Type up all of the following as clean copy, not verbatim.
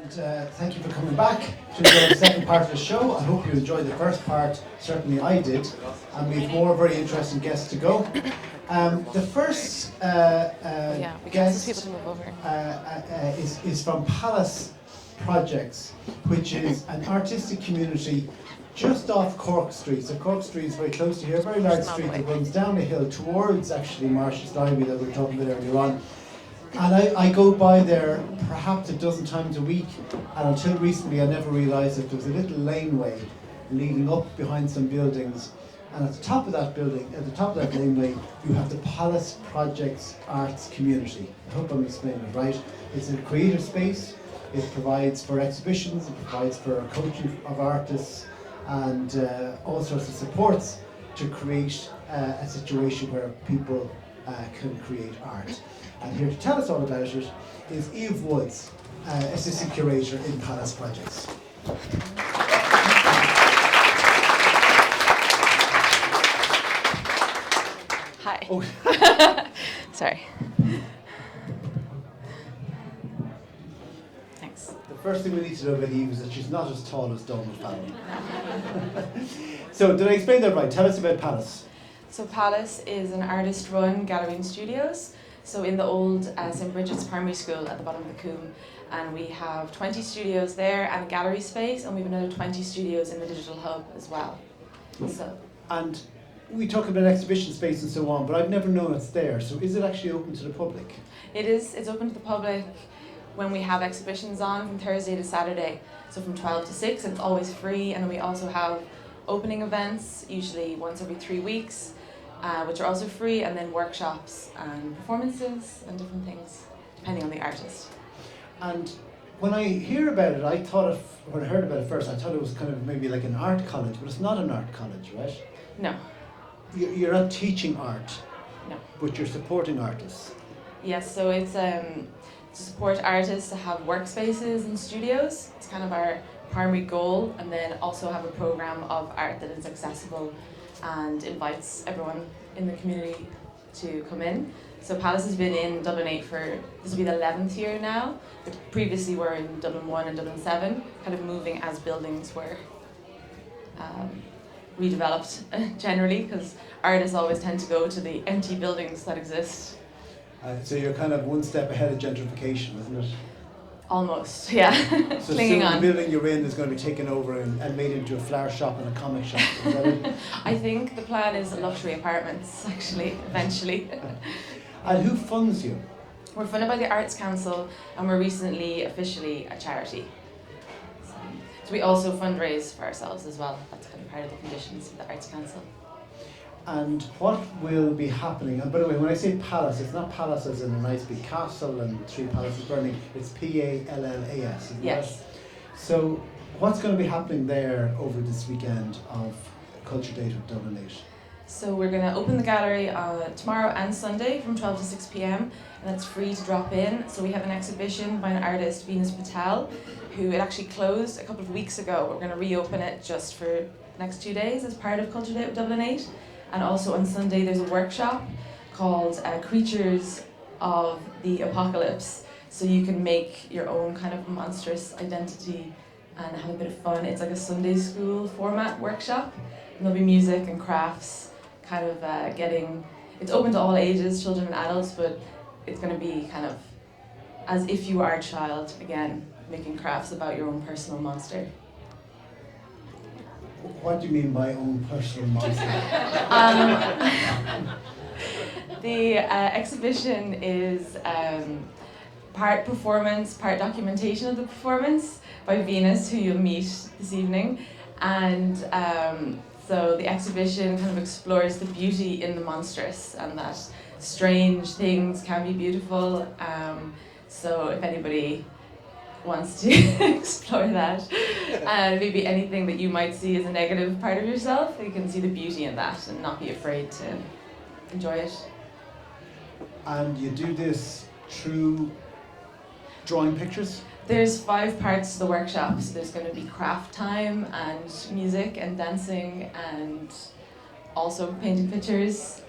and thank you for coming back to the second part of the show. I hope you enjoyed the first part. Certainly I did, and we have more very interesting guests to go. The first guest is from Pallas Projects, which is an artistic community just off Cork Street. So Cork Street is very close to here, a very large street that runs down a hill towards actually Marsh's Library that we were talking about earlier on. And I go by there perhaps a dozen times a week, and until recently I never realised that there was a little laneway leading up behind some buildings, and at the top of that building, at the top of that laneway, you have the Pallas Projects Arts Community. I hope I'm explaining it right. It's a creative space, it provides for exhibitions, it provides for a coaching of artists, and all sorts of supports to create a situation where people can create art. And here to tell us all about it is Eve Woods, Assistant Curator in Pallas Projects. Hi. Oh. Sorry. Thanks. The first thing we need to know about Eve is that she's not as tall as Donald Fallon. So, did I explain that right? Tell us about Pallas. So Pallas is an artist-run gallery and studios. So in the old St. Bridget's Primary School at the bottom of the Coombe, and we have 20 studios there and a gallery space, and we have another 20 studios in the digital hub as well. So. And we talk about exhibition space and so on, but I've never known it's there. So is it actually open to the public? It is. It's open to the public when we have exhibitions on from Thursday to Saturday. So from 12 to 6, and it's always free. And then we also have opening events, usually once every 3 weeks. Which are also free, and then workshops and performances and different things, depending on the artist. And when I hear about it, when I heard about it first, I thought it was kind of maybe like an art college, but it's not an art college, right? No. You're not teaching art, No. but you're supporting artists. Yes, so it's to support artists to have workspaces and studios. It's kind of our primary goal, and then also have a program of art that is accessible and invites everyone in the community to come in. So Pallas has been in Dublin 8 this will be the 11th year now, but previously we're in Dublin 1 and Dublin 7, kind of moving as buildings were redeveloped generally, because artists always tend to go to the empty buildings that exist. So you're kind of one step ahead of gentrification, isn't it? Almost, yeah. So Clinging soon on. the building you're in is going to be taken over and made into a flower shop and a comic shop. Is that it? I think the plan is luxury apartments, actually, eventually. And who funds you? We're funded by the Arts Council, and we're recently officially a charity. So we also fundraise for ourselves as well. That's kind of part of the conditions of the Arts Council. And what will be happening? And by the way, when I say palace, it's not palace as in a nice big castle and 3 palaces burning. It's Pallas, isn't Yes. it? So what's going to be happening there over this weekend of Culture Date with Dublin 8? So we're going to open the gallery tomorrow and Sunday from 12 to 6 p.m. and it's free to drop in. So we have an exhibition by an artist, Venus Patel, who it actually closed a couple of weeks ago. We're going to reopen it just for the next 2 days as part of Culture Date with Dublin 8. And also on Sunday there's a workshop called Creatures of the Apocalypse. So you can make your own kind of monstrous identity and have a bit of fun. It's like a Sunday school format workshop. And there'll be music and crafts, kind of it's open to all ages, children and adults, but it's going to be kind of as if you are a child, again, making crafts about your own personal monster. What do you mean by own personal monster? The exhibition is part performance, part documentation of the performance by Venus, who you'll meet this evening. And so the exhibition kind of explores the beauty in the monstrous, and that strange things can be beautiful. So if anybody wants to explore that, and maybe anything that you might see as a negative part of yourself, you can see the beauty in that and not be afraid to enjoy it. And you do this through drawing pictures? There's 5 parts to the workshop. So there's going to be craft time and music and dancing and also painting pictures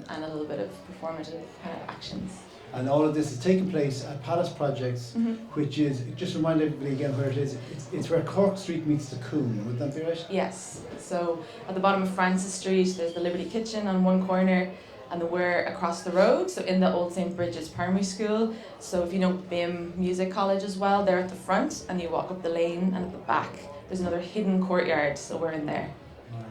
and a little bit of performative kind of actions. And all of this is taking place at Pallas Projects, which is, just remind everybody again where it is. It's where Cork Street meets the Coombe, would that be right? Yes. So at the bottom of Francis Street, there's the Liberty Kitchen on one corner, and then we're across the road, so in the old St. Bridget's Primary School. So if you know BIM Music College as well, they're at the front, and you walk up the lane, and at the back there's another hidden courtyard, so we're in there. Right.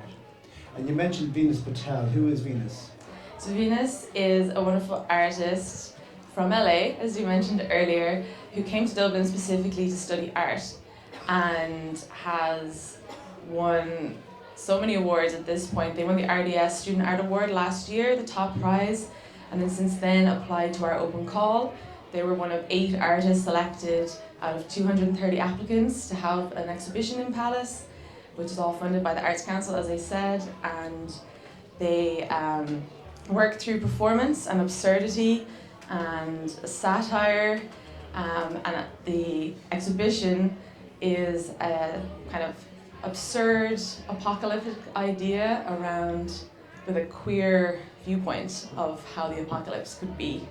And you mentioned Venus Patel. Who is Venus? So Venus is a wonderful artist from LA, as you mentioned earlier, who came to Dublin specifically to study art and has won so many awards at this point. They won the RDS Student Art Award last year, the top prize, and then since then applied to our open call. They were one of 8 artists selected out of 230 applicants to have an exhibition in Pallas, which is all funded by the Arts Council, as I said, and they work through performance and absurdity and satire, and the exhibition is a kind of absurd apocalyptic idea around with a queer viewpoint of how the apocalypse could be.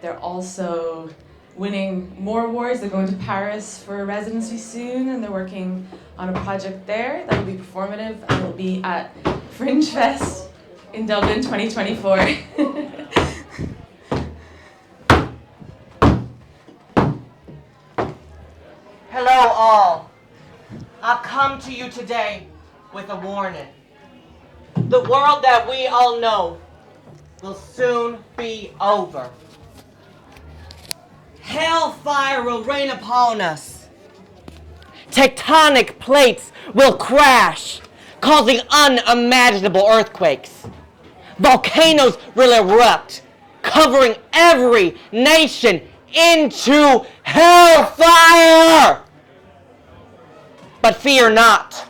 They're also winning more awards. They're going to Paris for a residency soon, and they're working on a project there that will be performative and will be at Fringe Fest in Dublin 2024. Hello all. I come to you today with a warning. The world that we all know will soon be over. Hellfire will rain upon us. Tectonic plates will crash, causing unimaginable earthquakes. Volcanoes will erupt, covering every nation into hellfire. But fear not.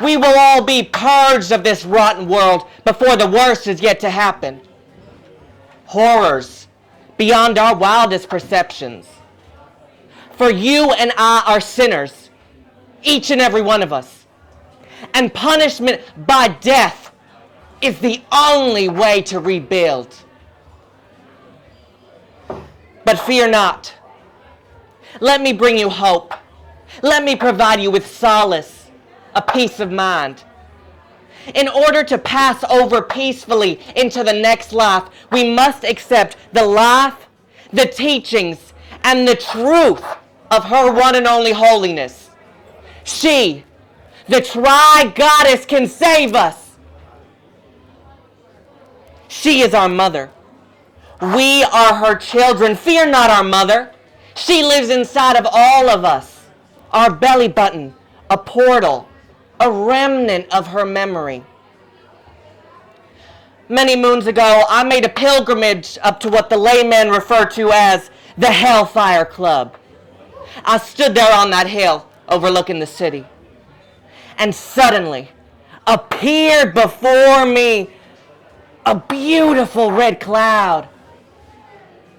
We will all be purged of this rotten world before the worst is yet to happen. Horrors beyond our wildest perceptions. For you and I are sinners, each and every one of us. And punishment by death is the only way to rebuild. But fear not. Let me bring you hope. Let me provide you with solace, a peace of mind. In order to pass over peacefully into the next life, we must accept the life, the teachings, and the truth of her one and only holiness. She, the tri-goddess, can save us. She is our mother. We are her children. Fear not our mother. She lives inside of all of us. Our belly button, a portal, a remnant of her memory. Many moons ago, I made a pilgrimage up to what the laymen refer to as the Hellfire Club. I stood there on that hill overlooking the city, and suddenly appeared before me a beautiful red cloud,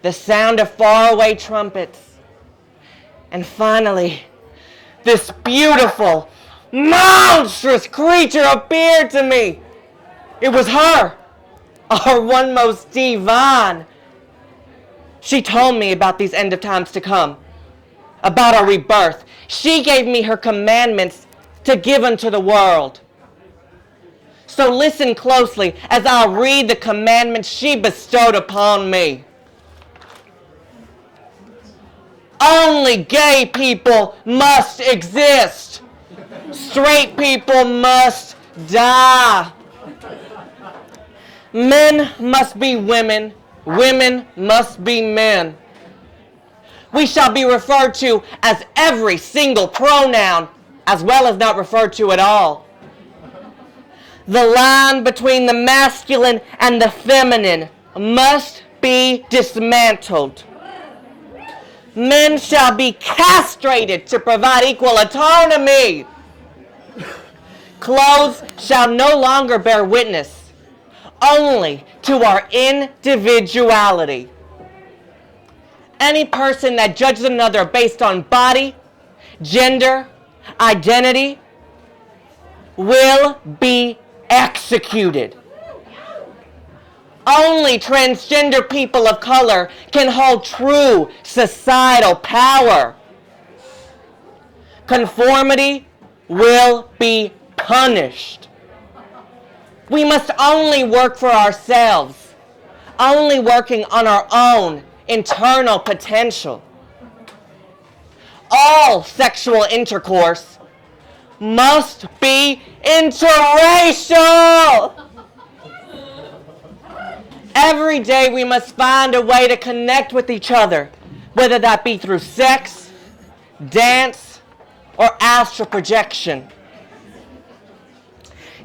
the sound of faraway trumpets, and finally, this beautiful, monstrous creature appeared to me. It was her, our one most divine. She told me about these end of times to come, about our rebirth. She gave me her commandments to give unto the world. So listen closely as I'll read the commandments she bestowed upon me. Only gay people must exist. Straight people must die. Men must be women. Women must be men. We shall be referred to as every single pronoun, as well as not referred to at all. The line between the masculine and the feminine must be dismantled. Men shall be castrated to provide equal autonomy. Clothes shall no longer bear witness, only to our individuality. Any person that judges another based on body, gender, identity, will be executed. Only transgender people of color can hold true societal power. Conformity will be punished. We must only work for ourselves, only working on our own internal potential. All sexual intercourse must be interracial. Every day we must find a way to connect with each other, whether that be through sex, dance, or astral projection.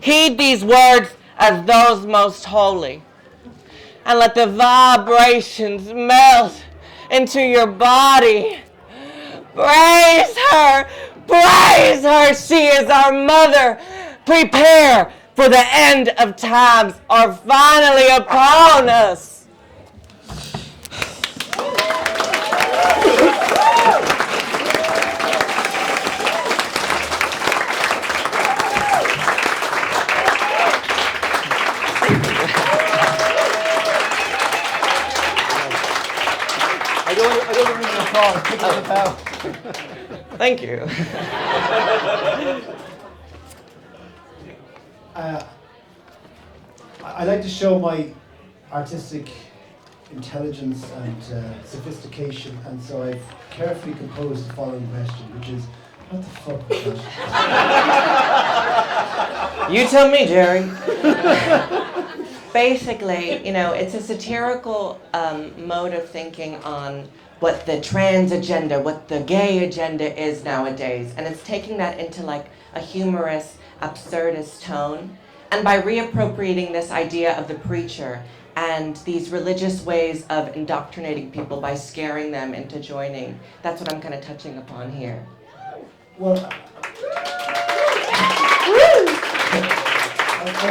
Heed these words as those most holy, and let the vibrations melt into your body. Praise her! Praise her! She is our mother. Prepare, for the end of times are finally upon us. I don't need an applause. Pick up the bell. Thank you. I like to show my artistic intelligence and sophistication, and so I've carefully composed the following question, which is, what the fuck was that? You tell me, Gerry. Basically, it's a satirical mode of thinking on what the trans agenda, what the gay agenda is nowadays. And it's taking that into like a humorous, absurdist tone. And by reappropriating this idea of the preacher and these religious ways of indoctrinating people by scaring them into joining, that's what I'm kind of touching upon here. Well,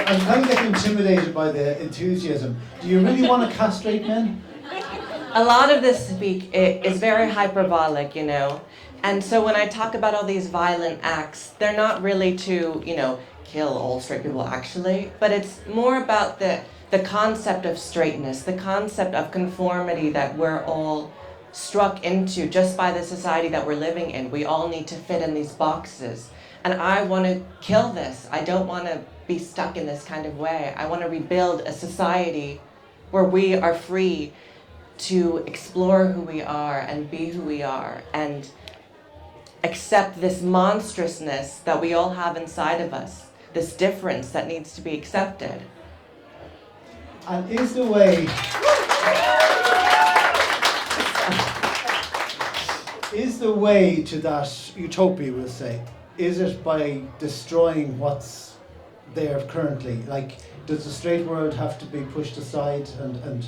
I'm kind of getting intimidated by the enthusiasm. Do you really want to castrate men? A lot of this speak is very hyperbolic, And so when I talk about all these violent acts, they're not really to, kill all straight people actually, but it's more about the concept of straightness, the concept of conformity that we're all struck into just by the society that we're living in. We all need to fit in these boxes. And I want to kill this. I don't want to be stuck in this kind of way. I want to rebuild a society where we are free to explore who we are and be who we are and accept this monstrousness that we all have inside of us, this difference that needs to be accepted. And is the way to that utopia, we'll say, is it by destroying what's there currently? Like, does the straight world have to be pushed aside and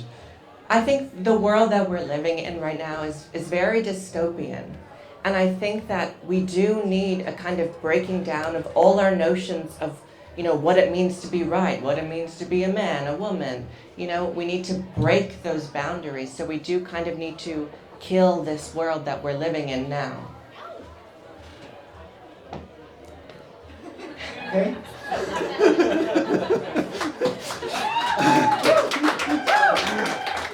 I think the world that we're living in right now is very dystopian. And I think that we do need a kind of breaking down of all our notions of, what it means to be right, what it means to be a man, a woman. We need to break those boundaries. So we do kind of need to kill this world that we're living in now. okay?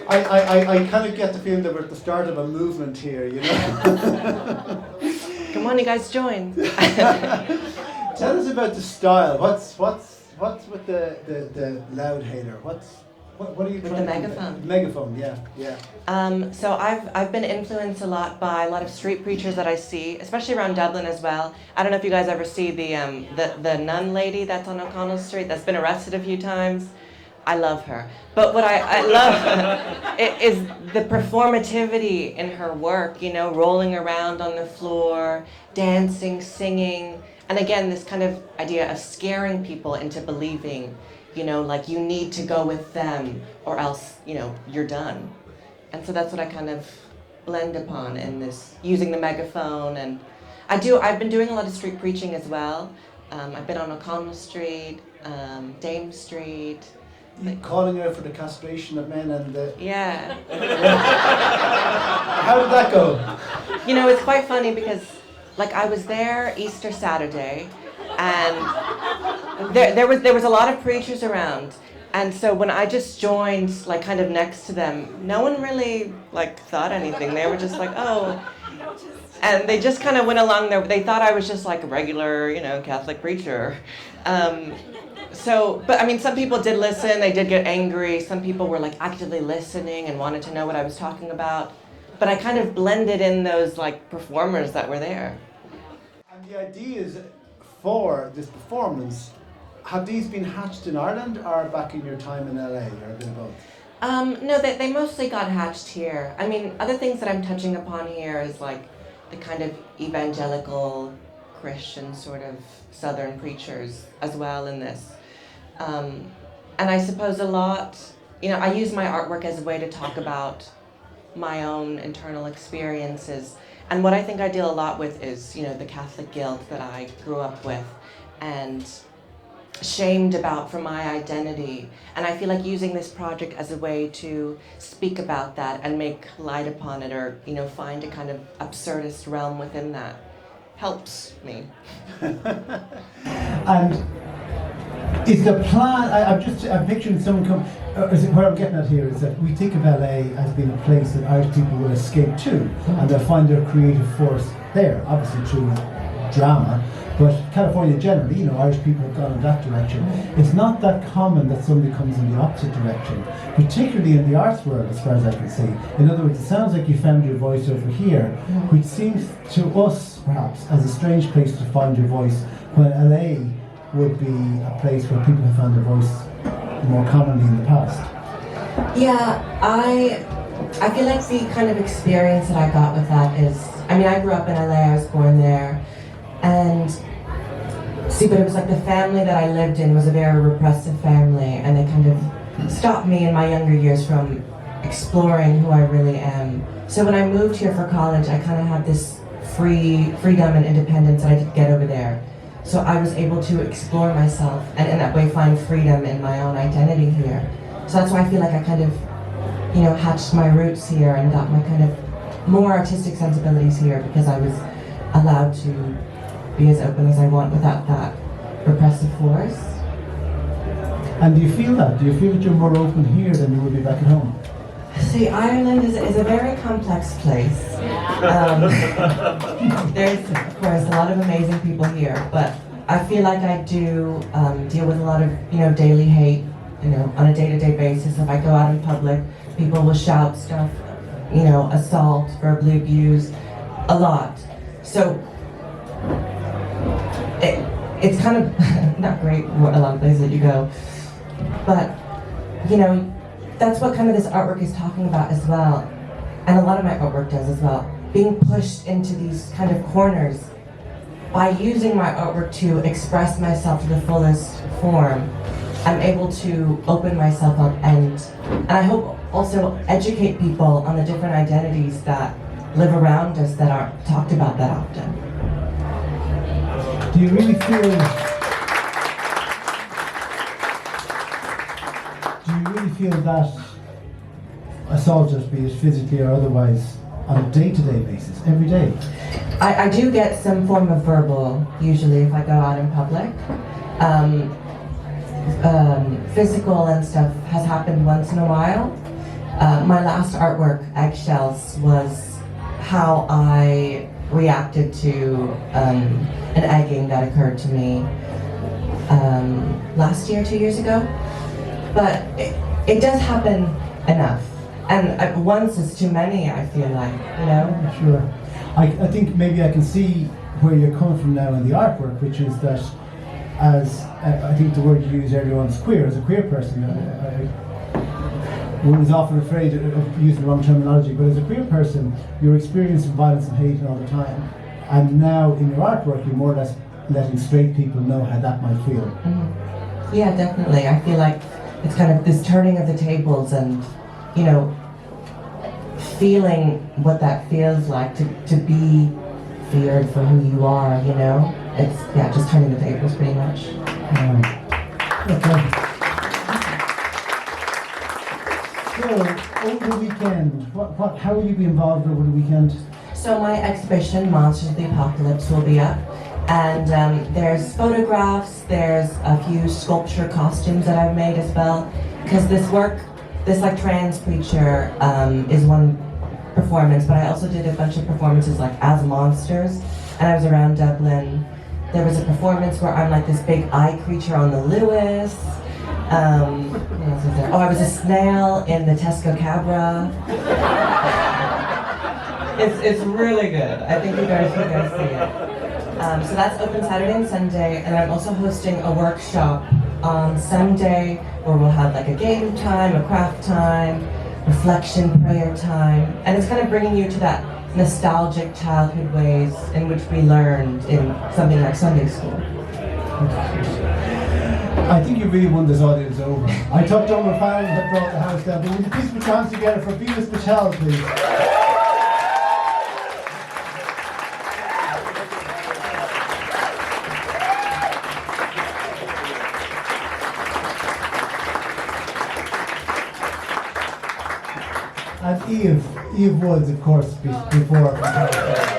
I kind of get the feeling that we're at the start of a movement here, Come on, you guys join. Tell us about the style. What's with the loud hater? What are you With trying the to megaphone. Do? Megaphone, yeah. So I've been influenced a lot by a lot of street preachers that I see, especially around Dublin as well. I don't know if you guys ever see the nun lady that's on O'Connell Street that's been arrested a few times. I love her. But what I love is the performativity in her work, rolling around on the floor, dancing, singing. And again, this kind of idea of scaring people into believing, like you need to go with them or else, you're done. And so that's what I kind of blend upon in this, using the megaphone. And I've been doing a lot of street preaching as well. I've been on O'Connell Street, Dame Street. You calling out for the castration of men and the... Yeah. How did that go? It's quite funny because, I was there Easter Saturday, and there was a lot of preachers around, And so when I just joined, like kind of next to them, no one really like thought anything. They were just like, oh, and they just kind of went along there. They thought I was just like a regular, Catholic preacher. But I mean, some people did listen. They did get angry. Some people were like actively listening and wanted to know what I was talking about. But I kind of blended in those like performers that were there. And the ideas for this performance, have these been hatched in Ireland or back in your time in LA, or a bit of both? No, they mostly got hatched here. I mean, other things that I'm touching upon here is like the kind of evangelical Christian sort of Southern preachers as well in this. And I suppose a lot, I use my artwork as a way to talk about my own internal experiences. And what I think I deal a lot with is, the Catholic guilt that I grew up with and shamed about for my identity. And I feel like using this project as a way to speak about that and make light upon it, or, find a kind of absurdist realm within that helps me. And is the plan, I'm picturing someone come, where I'm getting at here is that we think of LA as being a place that Irish people will escape to, and they'll find their creative force there, obviously through drama, but California generally, Irish people have gone in that direction. It's not that common that somebody comes in the opposite direction, particularly in the arts world, as far as I can see. In other words, it sounds like you found your voice over here, which seems to us, perhaps, as a strange place to find your voice, when LA would be a place where people have found their voice more commonly in the past. Yeah, I feel like the kind of experience that I got with that is, I grew up in LA, I was born there, but it was like the family that I lived in was a very repressive family, and they kind of stopped me in my younger years from exploring who I really am. So when I moved here for college, I kind of had this freedom and independence that I didn't get over there. So I was able to explore myself and in that way find freedom in my own identity here. So that's why I feel like I kind of, hatched my roots here and got my kind of more artistic sensibilities here, because I was allowed to be as open as I want without that repressive force. And do you feel that? Do you feel that you're more open here than you would be back at home? See, Ireland is a very complex place. There's, of course, a lot of amazing people here, but I feel like I do deal with a lot of, daily hate, on a day-to-day basis. If I go out in public, people will shout stuff, assault, verbally abuse, a lot. So it's kind of not great a lot of places that you go, but that's what kind of this artwork is talking about as well, and a lot of my artwork does as well, being pushed into these kind of corners. By using my artwork to express myself to the fullest form, I'm able to open myself up and I hope also educate people on the different identities that live around us that aren't talked about that often. Do you really feel that assaulters, be it physically or otherwise, on a day-to-day basis, every day? I do get some form of verbal, usually if I go out in public. Physical and stuff has happened once in a while. My last artwork, Eggshells, was how I reacted to an egging that occurred to me last year, 2 years ago. But it does happen enough. And once is too many, I feel like, Sure. I think maybe I can see where you're coming from now in the artwork, which is that as, I think the word you used earlier on is queer, as a queer person, one is often afraid of using the wrong terminology, but as a queer person, you're experiencing violence and hate all the time. And now in your artwork, you're more or less letting straight people know how that might feel. Mm-hmm. Yeah, definitely. I feel like it's kind of this turning of the tables and, feeling what that feels like to be feared for who you are, It's, just turning the tables pretty much. Okay. So, over the weekend, how will you be involved over the weekend? So my exhibition, Monsters of the Apocalypse, will be up, And there's photographs, there's a few sculpture costumes that I've made as well. Because this like trans preacher is one performance, but I also did a bunch of performances like as monsters. And I was around Dublin. There was a performance where I'm like this big eye creature on the Lewis. What else is there? Oh, I was a snail in the Tesco Cabra. It's really good. I think you guys should go see it. So that's open Saturday and Sunday, and I'm also hosting a workshop on Sunday where we'll have like a game time, a craft time, reflection, prayer time, and it's kind of bringing you to that nostalgic childhood ways in which we learned in something like Sunday school. I think you really won this audience over. I thought Donald Farrell had brought the house down, but would you please put your hands together for Venus Patel, please? And Eve Woods, of course, before.